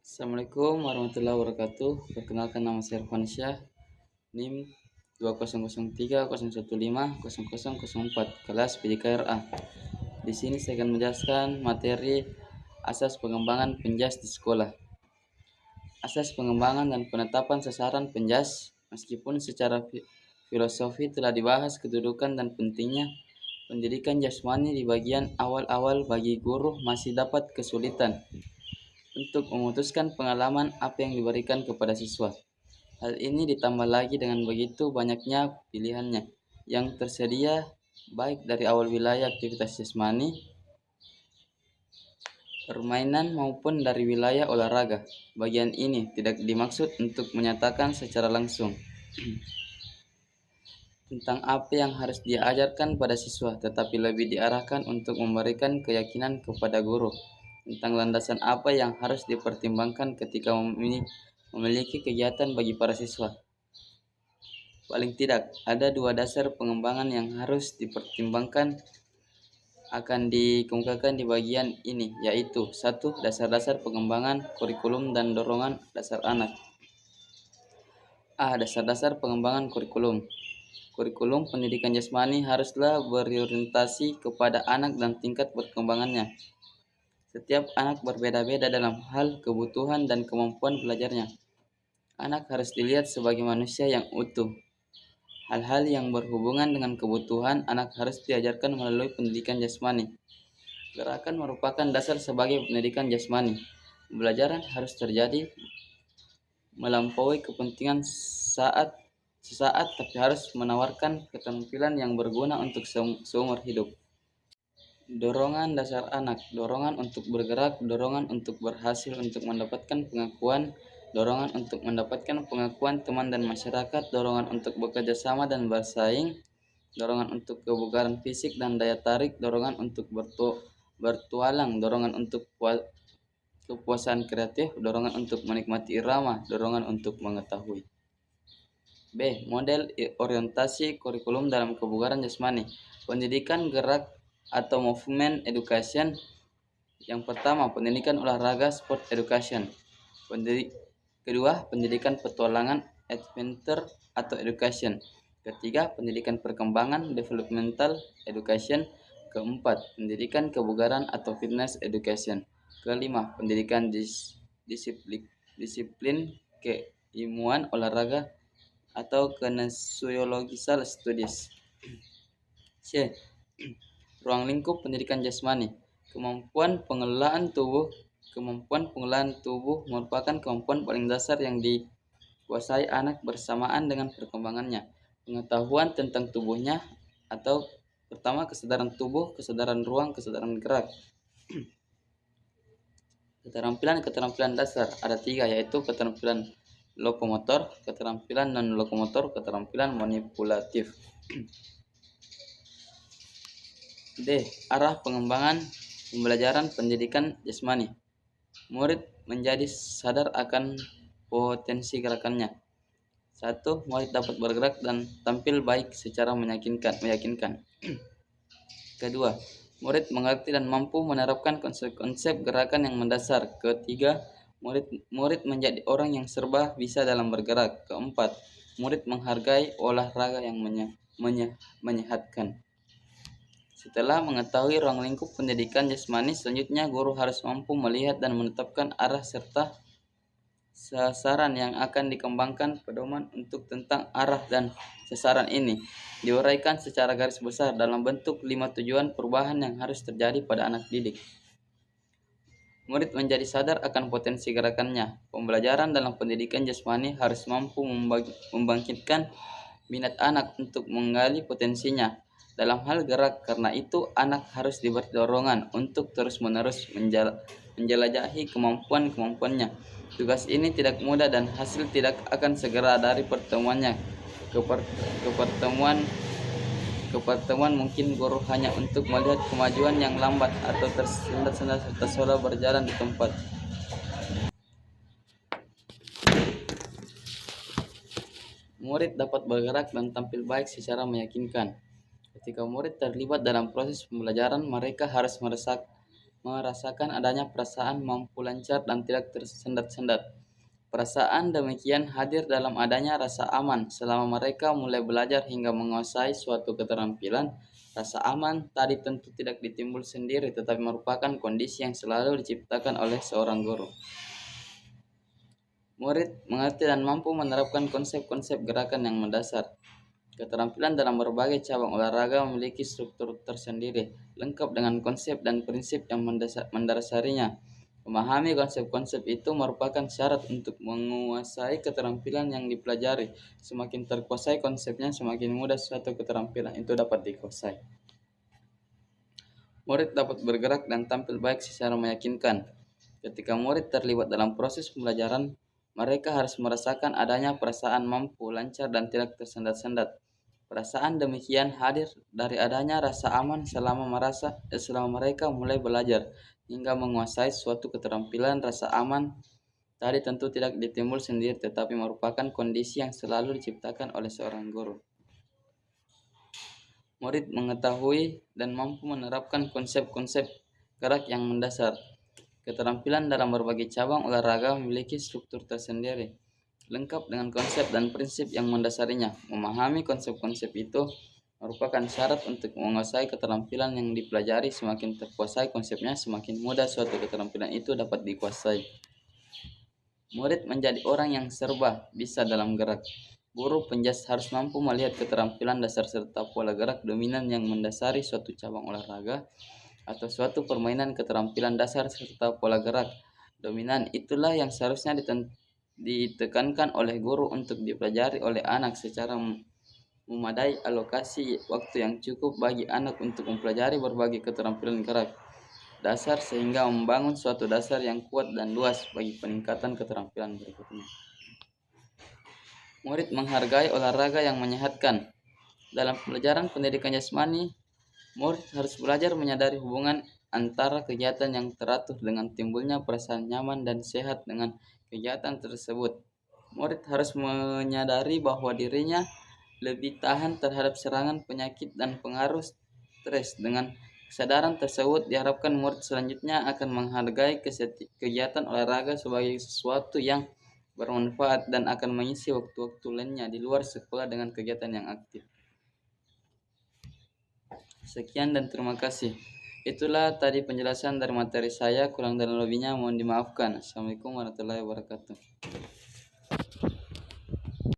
Assalamualaikum warahmatullahi wabarakatuh. Perkenalkan, nama saya Irfansyah, NIM 200301500004, kelas PJKRA. Di sini saya akan menjelaskan materi asas pengembangan penjas di sekolah. Asas pengembangan dan penetapan sasaran penjas, meskipun secara filosofi telah dibahas kedudukan dan pentingnya pendidikan jasmani di bagian awal-awal, bagi guru masih dapat kesulitan untuk memutuskan pengalaman apa yang diberikan kepada siswa. Hal ini ditambah lagi dengan begitu banyaknya pilihannya yang tersedia, baik dari awal wilayah aktivitas jasmani, permainan, maupun dari wilayah olahraga. Bagian ini tidak dimaksud untuk menyatakan secara langsung tentang apa yang harus diajarkan pada siswa, tetapi lebih diarahkan untuk memberikan keyakinan kepada guru tentang landasan apa yang harus dipertimbangkan ketika memiliki kegiatan bagi para siswa. Paling tidak, ada dua dasar pengembangan yang harus dipertimbangkan akan dikemukakan di bagian ini, yaitu: 1. Dasar-dasar pengembangan kurikulum dan dorongan dasar anak. Dasar-dasar pengembangan kurikulum. Kurikulum pendidikan jasmani haruslah berorientasi kepada anak dan tingkat perkembangannya. Setiap anak berbeda-beda dalam hal kebutuhan dan kemampuan belajarnya. Anak harus dilihat sebagai manusia yang utuh. Hal-hal yang berhubungan dengan kebutuhan anak harus diajarkan melalui pendidikan jasmani. Gerakan merupakan dasar sebagai pendidikan jasmani. Pembelajaran harus terjadi melampaui kepentingan sesaat, tapi harus menawarkan keterampilan yang berguna untuk seumur hidup. Dorongan dasar anak, dorongan untuk bergerak, dorongan untuk berhasil, untuk mendapatkan pengakuan, dorongan untuk mendapatkan pengakuan teman dan masyarakat, dorongan untuk bekerja sama dan bersaing, dorongan untuk kebugaran fisik dan daya tarik, dorongan untuk bertualang, dorongan untuk kepuasan kreatif, dorongan untuk menikmati irama, dorongan untuk mengetahui. B. Model orientasi kurikulum dalam kebugaran jasmani. Pendidikan gerak atau movement education. Yang pertama, pendidikan olahraga sport education. Kedua, pendidikan petualangan adventure atau education. Ketiga, pendidikan perkembangan developmental education. Keempat, pendidikan kebugaran atau fitness education. Kelima, pendidikan disiplin keilmuan olahraga atau kinesiological studies. C. Ruang lingkup pendidikan jasmani. Kemampuan pengelolaan tubuh merupakan kemampuan paling dasar yang dikuasai anak bersamaan dengan perkembangannya. Pengetahuan tentang tubuhnya, atau pertama, kesadaran tubuh, kesadaran ruang, kesadaran gerak. Keterampilan dasar ada 3, yaitu keterampilan lokomotor, keterampilan non-lokomotor, keterampilan manipulatif. D. Arah pengembangan pembelajaran pendidikan jasmani. Murid menjadi sadar akan potensi gerakannya. 1. Murid dapat bergerak dan tampil baik secara meyakinkan. Kedua, murid mengerti dan mampu menerapkan konsep-konsep gerakan yang mendasar. Ketiga, murid menjadi orang yang serba bisa dalam bergerak. Keempat, murid menghargai olahraga yang menyehatkan. Setelah mengetahui ruang lingkup pendidikan jasmani, selanjutnya guru harus mampu melihat dan menetapkan arah serta sasaran yang akan dikembangkan. Pedoman untuk tentang arah dan sasaran ini diuraikan secara garis besar dalam bentuk 5 tujuan perubahan yang harus terjadi pada anak didik. Murid menjadi sadar akan potensi gerakannya. Pembelajaran dalam pendidikan jasmani harus mampu membangkitkan minat anak untuk menggali potensinya dalam hal gerak. Karena itu, anak harus diberi dorongan untuk terus-menerus menjelajahi kemampuan-kemampuannya. Tugas ini tidak mudah dan hasil tidak akan segera dari pertemuannya ke pertemuan. Mungkin guru hanya untuk melihat kemajuan yang lambat atau tersendat-sendat serta seolah berjalan di tempat. Murid dapat bergerak dan tampil baik secara meyakinkan. Ketika murid terlibat dalam proses pembelajaran, mereka harus merasakan adanya perasaan mampu lancar dan tidak tersendat-sendat. Perasaan demikian hadir dalam adanya rasa aman selama mereka mulai belajar hingga menguasai suatu keterampilan. Rasa aman tadi tentu tidak ditimbul sendiri tetapi merupakan kondisi yang selalu diciptakan oleh seorang guru. Murid mengerti dan mampu menerapkan konsep-konsep gerakan yang mendasar. Keterampilan dalam berbagai cabang olahraga memiliki struktur tersendiri, lengkap dengan konsep dan prinsip yang mendasarinya. Memahami konsep-konsep itu merupakan syarat untuk menguasai keterampilan yang dipelajari. Semakin terkuasai konsepnya, semakin mudah suatu keterampilan itu dapat dikuasai. Murid dapat bergerak dan tampil baik secara meyakinkan. Ketika murid terlibat dalam proses pembelajaran, mereka harus merasakan adanya perasaan mampu, lancar, dan tidak tersendat-sendat. Perasaan demikian hadir dari adanya rasa aman selama mereka mulai belajar hingga menguasai suatu keterampilan. Rasa aman tadi tentu tidak ditimbul sendiri tetapi merupakan kondisi yang selalu diciptakan oleh seorang guru. Murid mengetahui dan mampu menerapkan konsep-konsep gerak yang mendasar. Keterampilan dalam berbagai cabang olahraga memiliki struktur tersendiri, lengkap dengan konsep dan prinsip yang mendasarinya. Memahami konsep-konsep itu merupakan syarat untuk menguasai keterampilan yang dipelajari. Semakin terkuasai konsepnya, semakin mudah suatu keterampilan itu dapat dikuasai. Murid menjadi orang yang serba bisa dalam gerak. Guru penjas harus mampu melihat keterampilan dasar serta pola gerak dominan yang mendasari suatu cabang olahraga atau suatu permainan. Keterampilan dasar serta pola gerak dominan itulah yang seharusnya ditekankan oleh guru untuk dipelajari oleh anak secara memadai. Alokasi waktu yang cukup bagi anak untuk mempelajari berbagai keterampilan gerak dasar sehingga membangun suatu dasar yang kuat dan luas bagi peningkatan keterampilan berikutnya. Murid menghargai olahraga yang menyehatkan. Dalam pelajaran pendidikan jasmani, murid harus belajar menyadari hubungan antara kegiatan yang teratur dengan timbulnya perasaan nyaman dan sehat dengan kegiatan tersebut. Murid harus menyadari bahwa dirinya lebih tahan terhadap serangan penyakit dan pengaruh stres. Dengan kesadaran tersebut diharapkan murid selanjutnya akan menghargai kegiatan olahraga sebagai sesuatu yang bermanfaat dan akan mengisi waktu-waktu lainnya di luar sekolah dengan kegiatan yang aktif. Sekian dan terima kasih. Itulah tadi penjelasan dari materi saya, kurang dan lebihnya mohon dimaafkan. Assalamualaikum warahmatullahi wabarakatuh.